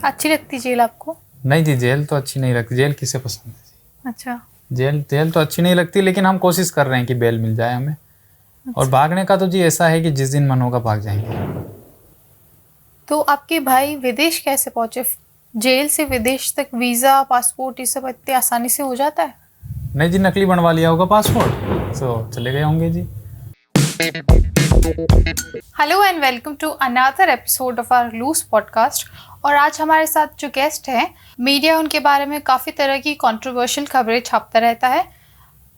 अच्छी लगती जेल आपको? नहीं जी, जेल तो अच्छी नहीं लगती। जेल किसे पसंद है जी? अच्छा। जेल जेल तो अच्छी नहीं लगती, लेकिन हम कोशिश कर रहे हैं कि बेल मिल जाए हमें। और भागने का तो जी ऐसा है कि जिस दिन मन होगा भाग जाएंगे। तो आपके भाई विदेश कैसे पहुंचे? जेल से विदेश तक वीज़ा, पासपोर्ट, ये सब इतनी आसानी से हो जाता है? नहीं जी, नकली बनवा लिया होगा पासपोर्ट, तो चले गए होंगे जी। Hello and welcome to another episode of our loose podcast. और आज हमारे साथ जो गेस्ट हैं, मीडिया उनके बारे में काफ़ी तरह की कंट्रोवर्शियल खबरें छापता रहता है।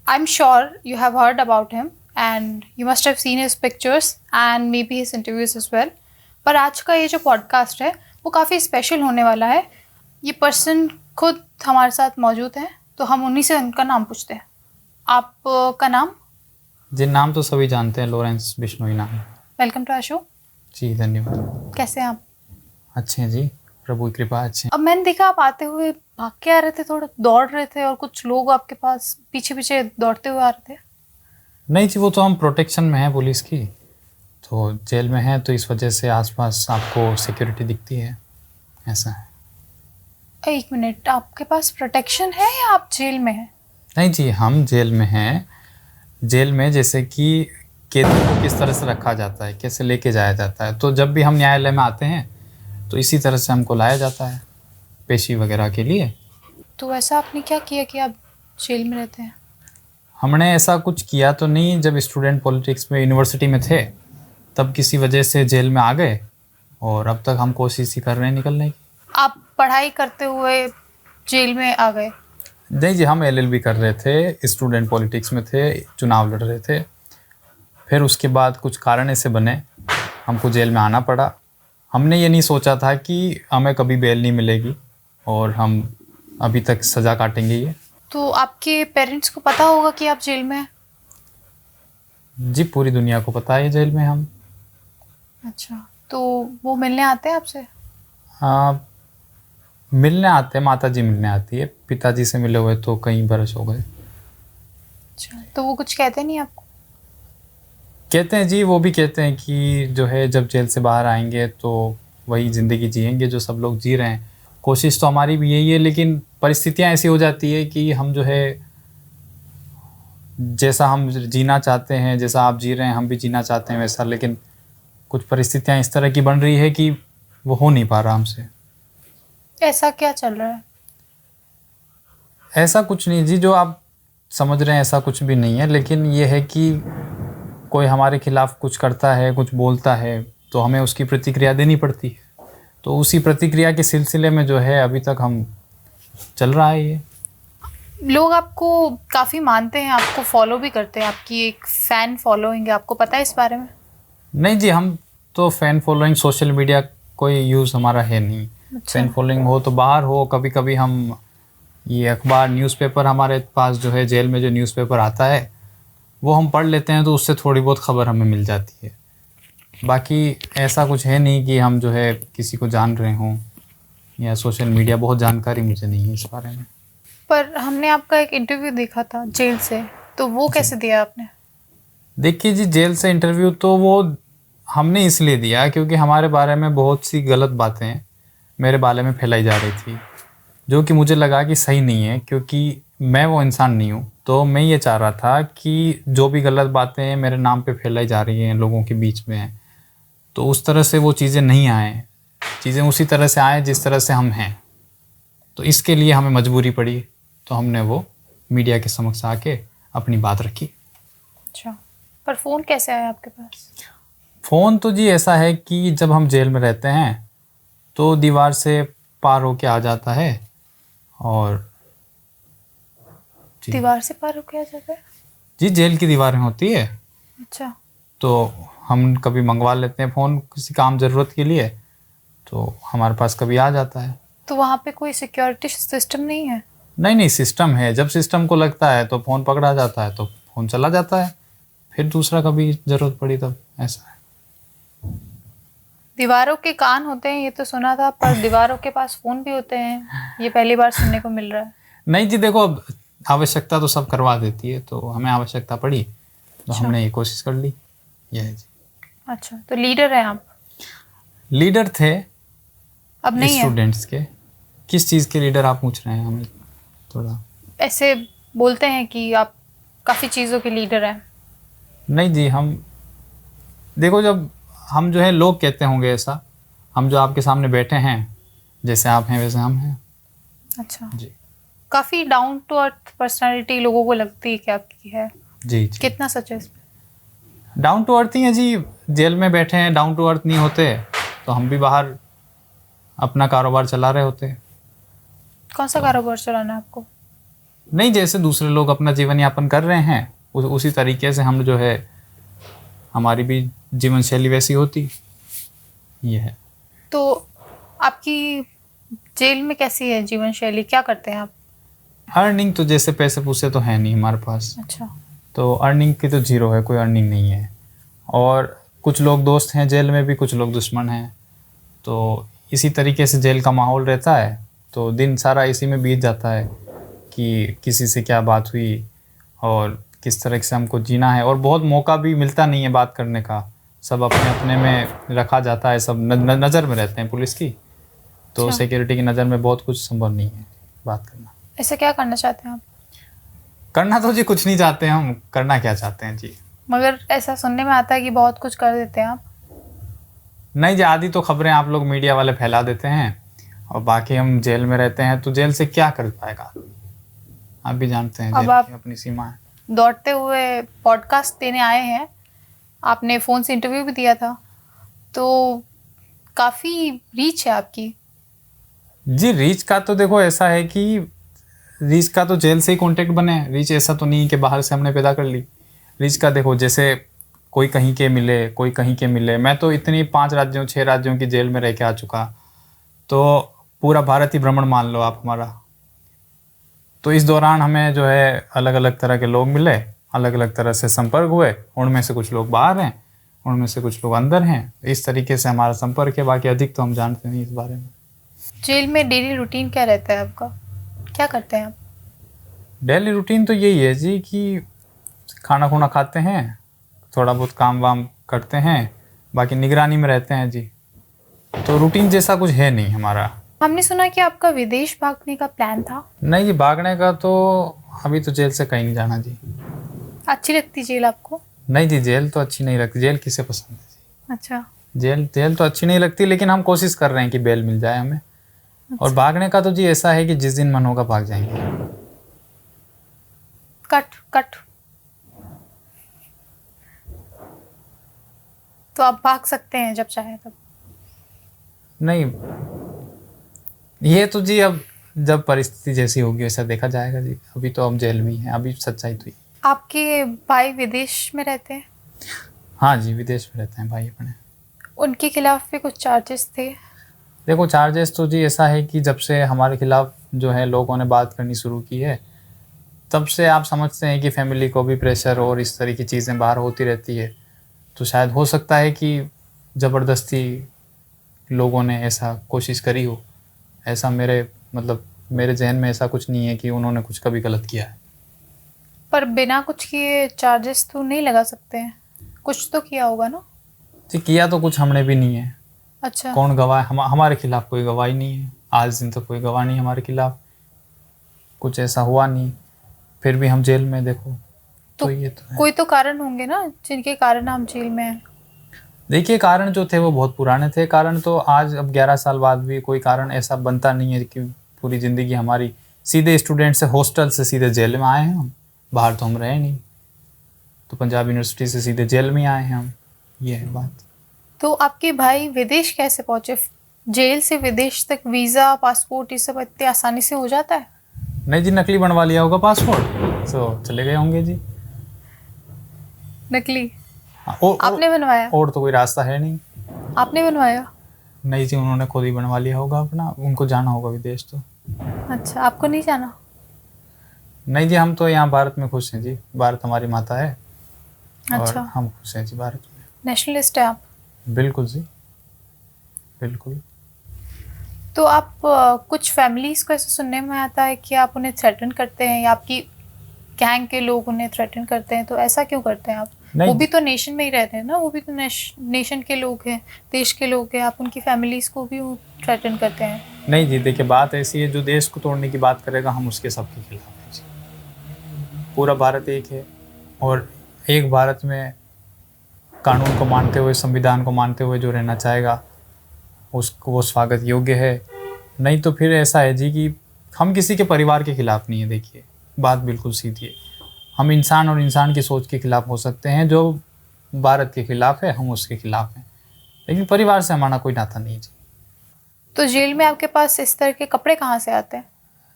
I am sure you have heard about him and you must have seen his pictures and maybe his interviews as well. पर आज का ये जो पॉडकास्ट है वो काफ़ी स्पेशल होने वाला है। ये पर्सन खुद हमारे साथ मौजूद हैं, तो हम उन्हीं से उनका नाम पूछते हैं। आपका नाम? जी, नाम तो सभी जानते हैं, लॉरेंस बिश्नोई नाम है। Welcome to our show. जी धन्यवाद। कैसे हैं आप? अच्छे हैं जी, प्रभु की कृपा अच्छे हैं। अब मैंने देखा आप आते हुए भाग के आ रहे थे, थोड़ा दौड़ रहे थे और कुछ लोग आपके पास पीछे पीछे दौड़ते हुए आ रहे थे। नहीं जी, वो तो हम प्रोटेक्शन में हैं पुलिस की, तो जेल में हैं तो इस वजह से आसपास आपको सिक्योरिटी दिखती है, ऐसा है। एक मिनट, आपके पास प्रोटेक्शन है या आप जेल में हैं? नहीं जी, हम जेल में हैं। जेल में जैसे कि कैदी को किस तरह से रखा जाता है, कैसे लेके जाया जाता है, तो जब भी हम न्यायालय में आते हैं तो इसी तरह से हमको लाया जाता है पेशी वगैरह के लिए। तो ऐसा आपने क्या किया कि आप जेल में रहते हैं? हमने ऐसा कुछ किया तो नहीं, जब स्टूडेंट पॉलिटिक्स में यूनिवर्सिटी में थे तब किसी वजह से जेल में आ गए, और अब तक हम कोशिश ही कर रहे हैं निकलने की। आप पढ़ाई करते हुए जेल में आ गए? नहीं जी, हम एलएलबी कर रहे थे, स्टूडेंट पॉलिटिक्स में थे, चुनाव लड़ रहे थे। फिर उसके बाद कुछ कारण ऐसे बने, हमको जेल में आना पड़ा। हमने ये नहीं सोचा था कि हमें कभी बेल नहीं मिलेगी और हम अभी तक सज़ा काटेंगे ये। तो आपके पेरेंट्स को पता होगा कि आप जेल में हैं? जी, पूरी दुनिया को पता है जेल में हम। अच्छा, तो वो मिलने आते हैं आपसे? हाँ, मिलने आते हैं, माता जी मिलने आती है। पिताजी से मिले हुए तो कई बरस हो गए। अच्छा, तो वो कुछ कहते नहीं आपको? कहते हैं जी, वो भी कहते हैं कि जो है जब जेल से बाहर आएंगे तो वही ज़िंदगी जिएंगे जो सब लोग जी रहे हैं। कोशिश तो हमारी भी यही है, लेकिन परिस्थितियाँ ऐसी हो जाती है कि हम जो है जैसा हम जीना चाहते हैं, जैसा आप जी रहे हैं हम भी जीना चाहते हैं वैसा, लेकिन कुछ परिस्थितियाँ इस तरह की बन रही है कि वो हो नहीं पा रहा हमसे। ऐसा क्या चल रहा है? ऐसा कुछ नहीं जी, जो आप समझ रहे हैं ऐसा कुछ भी नहीं है, लेकिन ये है कि कोई हमारे खिलाफ कुछ करता है, कुछ बोलता है, तो हमें उसकी प्रतिक्रिया देनी पड़ती है। तो उसी प्रतिक्रिया के सिलसिले में जो है अभी तक हम चल रहा है ये। लोग आपको काफ़ी मानते हैं, आपको फॉलो भी करते हैं, आपकी एक फ़ैन फॉलोइंग है, आपको पता है इस बारे में? नहीं जी, हम तो फ़ैन फॉलोइंग सोशल मीडिया कोई यूज़ हमारा है नहीं। अच्छा। फ़ैन फॉलोइंग हो तो बाहर हो, कभी कभी हम ये अखबार न्यूज़पेपर हमारे पास जो है, जेल में जो न्यूज़पेपर आता है वो हम पढ़ लेते हैं, तो उससे थोड़ी बहुत खबर हमें मिल जाती है। बाकी ऐसा कुछ है नहीं कि हम जो है किसी को जान रहे हों, या सोशल मीडिया, बहुत जानकारी मुझे नहीं है इस बारे में। पर हमने आपका एक इंटरव्यू देखा था जेल से, तो वो कैसे दिया आपने? देखिए जी, जेल से इंटरव्यू तो वो हमने इसलिए दिया क्योंकि हमारे बारे में बहुत सी गलत बातें मेरे बारे में फैलाई जा रही थी, जो कि मुझे लगा कि सही नहीं है, क्योंकि मैं वो इंसान नहीं हूँ। तो मैं ये चाह रहा था कि जो भी गलत बातें मेरे नाम पे फैलाई जा रही हैं लोगों के बीच में, तो उस तरह से वो चीज़ें नहीं आएँ, चीज़ें उसी तरह से आएँ जिस तरह से हम हैं। तो इसके लिए हमें मजबूरी पड़ी, तो हमने वो मीडिया के समक्ष आके अपनी बात रखी। अच्छा, पर फ़ोन कैसे आया आपके पास? फ़ोन तो जी ऐसा है कि जब हम जेल में रहते हैं तो दीवार से पार होके आ जाता है, और जी। दीवार से पार होके आ जाता है? जी, जेल की दीवारें होती है, अच्छा। तो हम कभी मंगवा लेते हैं फ़ोन किसी काम ज़रूरत के लिए, तो हमारे पास कभी आ जाता है। तो वहाँ पे कोई सिक्योरिटी सिस्टम नहीं है? नहीं नहीं, सिस्टम है। जब सिस्टम को लगता है तो फ़ोन पकड़ा जाता है, तो फ़ोन चला जाता है, फिर दूसरा कभी ज़रूरत पड़ी तब, ऐसा है। दीवारों के कान होते हैं ये तो सुना था, पर दीवारों के पास फ़ोन भी होते हैं, ये पहली बार सुनने को मिल रहा है। नहीं जी, देखो अब आवश्यकता तो सब करवा देती है, तो हमें आवश्यकता पड़ी तो अच्छा। हमने ये कोशिश कर ली, यह है जी। अच्छा, तो लीडर हैं आप? लीडर थे, अब नहीं है? स्टूडेंट्स के किस चीज़ के लीडर आप पूछ रहे हैं हमें थोड़ा? ऐसे बोलते हैं कि आप काफ़ी चीज़ों के लीडर हैं। नहीं जी, हम देखो, जब हम जो है लोग कहते होंगे ऐसा, हम जो आपके सामने बैठे हैं जैसे आप हैं वैसे हम हैं। अच्छा, जी काफ़ी डाउन टू अर्थ पर्सनालिटी लोगों को लगती है कि आपकी है। जी जी, कितना सच है इसमें? डाउन टू अर्थ ही है जी। जेल में बैठे हैं, डाउन टू अर्थ नहीं होते तो हम भी बाहर अपना कारोबार चला रहे होते। कौन सा कारोबार चलाना है आपको? नहीं, जैसे दूसरे लोग अपना जीवन यापन कर रहे हैं उसी तरीके से हम जो है, हमारी भी जीवन शैली वैसी होती। ये है। तो आपकी जेल में कैसी है जीवन शैली, क्या करते हैं आप? अर्निंग तो जैसे पैसे पूसे तो है नहीं हमारे पास, अच्छा, तो अर्निंग की तो जीरो है, कोई अर्निंग नहीं है। और कुछ लोग दोस्त हैं जेल में भी, कुछ लोग दुश्मन हैं, तो इसी तरीके से जेल का माहौल रहता है। तो दिन सारा इसी में बीत जाता है कि किसी से क्या बात हुई और किस तरह से हमको जीना है। और बहुत मौका भी मिलता नहीं है बात करने का, सब अपने अपने में रखा जाता है, सब नज़र में रहते हैं पुलिस की। तो अच्छा। सिक्योरिटी की नज़र में बहुत कुछ संभव नहीं है बात करना। ऐसे क्या करना चाहते हैं आप? करना तो जी कुछ नहीं चाहते हम, करना क्या चाहते हैं जी? मगर ऐसा सुनने में आता है कि बहुत कुछ कर देते हैं आप। नहीं जी, आधी तो खबरें आप लोग मीडिया वाले फैला देते हैं और बाकी हम जेल में रहते हैं, तो जेल से क्या कर पाएगा आदमी? आप भी जानते हैं अब जेल आप की अपनी सीमा है। दौड़ते हुए पॉडकास्ट देने आए हैं, आपने फ़ोन से इंटरव्यू भी दिया था, तो काफ़ी रीच है आपकी। जी, रीच का तो देखो ऐसा है कि रीच का तो जेल से ही कांटेक्ट बने हैं। रीच ऐसा तो नहीं कि बाहर से हमने पैदा कर ली। रीच का देखो, जैसे कोई कहीं के मिले, कोई कहीं के मिले। मैं तो इतनी 5 राज्यों 6 राज्यों की जेल में रह के आ चुका, तो पूरा भारत ही भ्रमण मान लो आप हमारा। तो इस दौरान हमें जो है अलग अलग तरह के लोग मिले, अलग अलग तरह से संपर्क हुए। उनमें से कुछ लोग बाहर हैं, उनमें से कुछ लोग अंदर हैं। इस तरीके से हमारा संपर्क है, बाकी अधिक तो हम जानते नहीं इस बारे में। जेल में डेली रूटीन क्या रहता है आपका, क्या करते हैं आप? डेली रूटीन तो यही है जी कि खाना खुना खाते हैं, थोड़ा बहुत काम वाम करते हैं, बाकी निगरानी में रहते हैं जी। तो रूटीन जैसा कुछ है नहीं हमारा। हमने सुना कि आपका विदेश भागने का प्लान था। नहीं जी, भागने का तो अभी तो जेल से कहीं नहीं जाना जी। अच्छी लगती जेल आपको? नहीं जी, जेल तो अच्छी नहीं लगती। जेल किसे पसंद है जी? अच्छा, जेल जेल तो अच्छी नहीं लगती, लेकिन हम कोशिश कर रहे हैं कि बेल मिल जाए हमें। और भागने का तो जी ऐसा है कि जिस दिन मन होगा भाग जाएंगे। Cut cut. तो आप भाग सकते हैं जब चाहे तब? नहीं, ये तो जी अब जब परिस्थिति जैसी होगी वैसा देखा जाएगा जी। अभी तो हम जेल में ही हैं, अभी सच्चाई तो ही। आपके भाई विदेश में रहते हैं? हाँ जी, विदेश में रहते हैं भाई अपने। उनके खिलाफ भी कुछ चार्जेस थे? देखो, चार्जेस तो जी ऐसा है कि जब से हमारे खिलाफ जो है लोगों ने बात करनी शुरू की है, तब से आप समझते हैं कि फैमिली को भी प्रेशर और इस तरह की चीज़ें बाहर होती रहती है। तो शायद हो सकता है कि ज़बरदस्ती लोगों ने ऐसा कोशिश करी हो। ऐसा मेरे जहन में ऐसा कुछ नहीं है कि उन्होंने कुछ कभी गलत किया है। पर बिना कुछ किए चार्जेस तो नहीं लगा सकते हैं, कुछ तो किया होगा ना? जी, किया तो कुछ हमने भी नहीं है। अच्छा, कौन गवाह? हमारे खिलाफ कोई गवाही नहीं है, आज दिन तक कोई गवाह नहीं हमारे खिलाफ, कुछ ऐसा हुआ नहीं। फिर भी हम जेल में, देखो तो ये तो है। कोई तो कारण होंगे ना जिनके कारण हम जेल में हैं। देखिए, कारण जो थे वो बहुत पुराने थे। कारण तो आज अब 11 साल बाद भी कोई कारण ऐसा बनता नहीं है कि पूरी ज़िंदगी हमारी सीधे स्टूडेंट से हॉस्टल से सीधे जेल में आए हैं हम। बाहर तो हम रहे नहीं, तो पंजाब यूनिवर्सिटी से सीधे जेल में आए हैं हम। ये है बात। तो आपके भाई विदेश कैसे पहुंचे? जेल से विदेश तक वीज़ा पासपोर्ट ये सब इतनी आसानी से हो जाता है? नहीं जी, नकली बनवा लिया होगा पासपोर्ट, तो चले गए होंगे जी। नकली? हाँ, आपने बनवाया? और तो कोई रास्ता है नहीं। आपने बनवाया? नहीं जी, उन्होंने खुद ही बनवा लिया होगा अपना। उनको जाना होगा विदेश तो। अच्छा, आपको नहीं जाना? नहीं जी, हम तो यहाँ भारत में खुश हैं जी। भारत हमारी माता है और अच्छा, हम खुश हैं जी भारत में। नेशनलिस्ट है आप? बिल्कुल जी, बिल्कुल। तो आप कुछ फैमिलीज़ को ऐसा सुनने में आता है कि आप उन्हें थ्रेटन करते हैं या आपकी गैंग के लोग उन्हें थ्रेटन करते हैं, तो ऐसा क्यों करते हैं आप? वो भी तो नेशन में ही रहते हैं ना, वो भी तो नेशन के लोग हैं, देश के लोग हैं, आप उनकी फैमिलीज को भी थ्रेटन करते हैं। नहीं जी, देखिए बात ऐसी है, जो देश को तोड़ने की बात करेगा हम उसके सबके खिलाफ हैं जी। पूरा भारत एक है और एक भारत में कानून को मानते हुए, संविधान को मानते हुए जो रहना चाहेगा उसको वो स्वागत योग्य है। नहीं तो फिर ऐसा है जी कि हम किसी के परिवार के खिलाफ नहीं है। देखिए बात बिल्कुल सीधी है, हम इंसान और इंसान की सोच के खिलाफ हो सकते हैं। जो भारत के खिलाफ है हम उसके खिलाफ हैं, लेकिन परिवार से हमारा कोई नाता नहीं है जी। तो जेल में आपके पास इस तरह के कपड़े कहाँ से आते हैं?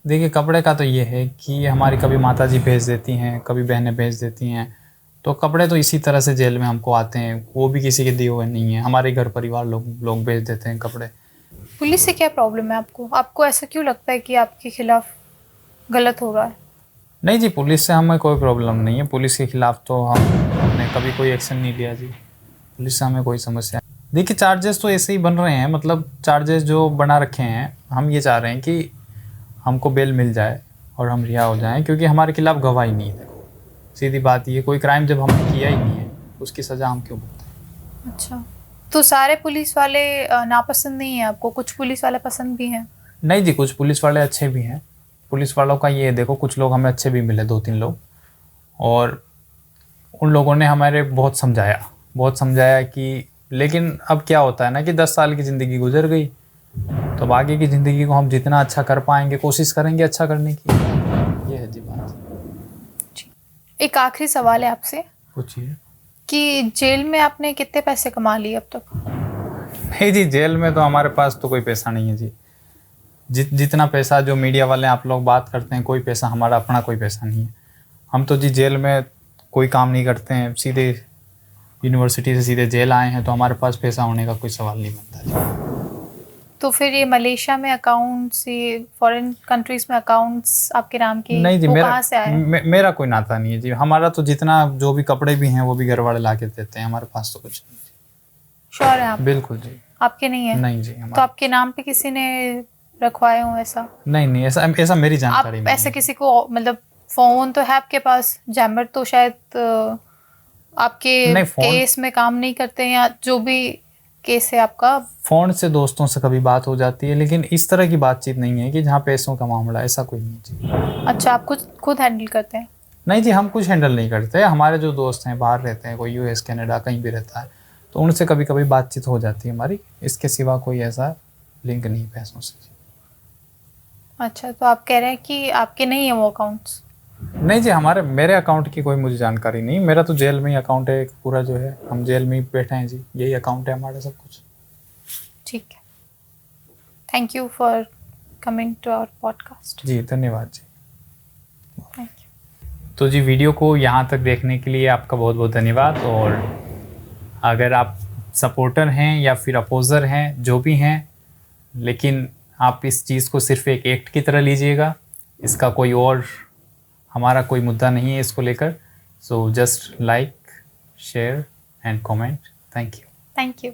देखिए कपड़े का तो ये है कि हमारी कभी माता जी भेज देती हैं, कभी बहनें भेज देती हैं, तो कपड़े तो इसी तरह से जेल में हमको आते हैं, वो भी किसी के दिए हुए नहीं है, हमारे घर परिवार लोग भेज देते हैं कपड़े। पुलिस से क्या प्रॉब्लम है आपको? आपको ऐसा क्यों लगता है कि आपके खिलाफ गलत हो रहा है? नहीं जी, पुलिस से हमें कोई प्रॉब्लम नहीं है, पुलिस के खिलाफ तो हमने कभी कोई एक्शन नहीं लिया जी, पुलिस से हमें कोई समस्या। देखिए चार्जेस तो ऐसे ही बन रहे हैं, मतलब चार्जेस जो बना रखे हैं, हम ये चाह रहे हैं कि हमको बेल मिल जाए और हम रिहा हो जाएं, क्योंकि हमारे खिलाफ गवाही नहीं है। देखो सीधी बात ये, कोई क्राइम जब हमने किया ही नहीं है उसकी सज़ा हम क्यों भुगतें? अच्छा, तो सारे पुलिस वाले नापसंद नहीं है आपको? कुछ पुलिस वाले पसंद भी हैं? नहीं जी, कुछ पुलिस वाले अच्छे भी हैं। पुलिस वालों का ये देखो, कुछ लोग हमें अच्छे भी मिले, 2-3 लोग, और उन लोगों ने हमारे बहुत समझाया कि, लेकिन अब क्या होता है ना कि 10 साल की ज़िंदगी गुजर गई, तो अब आगे की ज़िंदगी को हम जितना अच्छा कर पाएंगे कोशिश करेंगे अच्छा करने की। ये है जी बात। एक आखिरी सवाल है आपसे, पूछिए। कि जेल में आपने कितने पैसे कमा लिए अब तक? नहीं जी, जेल में तो हमारे पास तो कोई पैसा नहीं है जी। जितना पैसा जो मीडिया वाले आप लोग बात करते हैं, कोई पैसा हमारा अपना कोई पैसा नहीं है। हम तो जी जेल में कोई काम नहीं करते हैं, सीधे यूनिवर्सिटी से सीधे जेल आए हैं, तो हमारे पास पैसा होने का कोई सवाल नहीं बनता जी। तो फिर ये मलेशिया में अकाउंट्स, ये फॉरेन कंट्रीज में अकाउंट्स आपके नाम के, नहीं जी, वो कहाँ से आए? मेरा कोई नाता नहीं है जी। हमारा तो जितना जो भी कपड़े भी हैं वो भी घर वाले ला के देते हैं, हमारे पास तो कुछ नहीं। श्योर है आप? बिल्कुल जी। आपके नहीं है? नहीं जी। तो आपके नाम पे किसी ने रखवाए हो ऐसा? नहीं, ऐसा मेरी जानकारी आप नहीं ऐसे है। किसी को, मतलब फ़ोन तो है आपके पास, जैमर तो शायद आपके केस में काम नहीं करते, या जो भी केस है आपका? फ़ोन से दोस्तों से कभी बात हो जाती है, लेकिन इस तरह की बातचीत नहीं है कि जहाँ पैसों का मामला, ऐसा कोई नहीं जी। अच्छा, आप खुद हैंडल करते हैं? नहीं जी, हम कुछ हैंडल नहीं करते। हमारे जो दोस्त हैं बाहर रहते हैं, कोई यूएस कनाडा कहीं भी रहता है, तो उनसे कभी कभी बातचीत हो जाती है हमारी। इसके सिवा कोई ऐसा लिंक नहीं पैसों से। अच्छा, तो आप कह रहे हैं कि आपके नहीं है वो अकाउंट्स? नहीं जी, मेरे अकाउंट की कोई मुझे जानकारी नहीं। मेरा तो जेल में ही अकाउंट है, पूरा जो है, हम जेल में ही बैठे हैं जी, यही अकाउंट है हमारा सब कुछ। ठीक है, thank you for coming to our podcast. जी धन्यवाद जी। Thank you. तो जी वीडियो को यहाँ तक देखने के लिए आपका बहुत बहुत धन्यवाद। और अगर आप सपोर्टर हैं या फिर अपोज़र हैं, जो भी हैं, लेकिन आप इस चीज़ को सिर्फ एक एक्ट की तरह लीजिएगा, इसका कोई और हमारा कोई मुद्दा नहीं है इसको लेकर। So just like, share and comment. Thank you. Thank you.